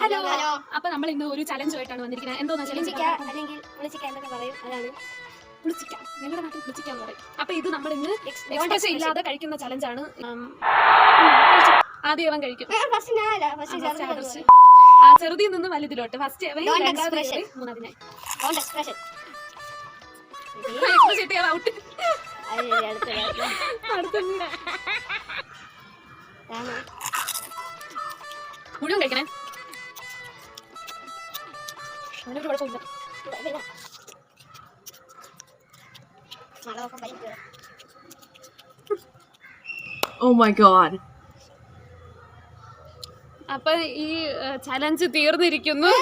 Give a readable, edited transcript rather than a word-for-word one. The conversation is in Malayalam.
ഹലോ. അപ്പൊ നമ്മൾ ഇന്ന് ഒരു ചലഞ്ച് ആയിട്ടാണ് വന്നിരിക്കുന്നത്. എന്തോന്നാ ചലഞ്ച്? അല്ലെങ്കിൽ വിളിച്ചിക്കാന്നൊക്കെ പറയും. അതാണ് വിളിച്ചിക്കാം, ഞങ്ങളുടെ നാട്ടിൽ വിളിച്ചിക്കാന്ന് പറയും. അപ്പൊ ഇത് നമ്മൾ ഇന്ന് എക്സ്പ്രഷൻ ഇല്ലാതെ കഴിക്കുന്ന ചലഞ്ചാണ്. ആദ്യം അവൻ കഴിക്കും. ആ ചെറുതിൽ നിന്ന് വലുതിലോട്ട് ഫസ്റ്റ് മൂന്നാമതിനായി ഔട്ട്. മുഴുവൻ കഴിക്കണേ. അവനൊരു കുഴപ്പമില്ല. Oh my god. അപ്പൊ ഈ ചലഞ്ച് തീർന്നിരിക്കുന്നു.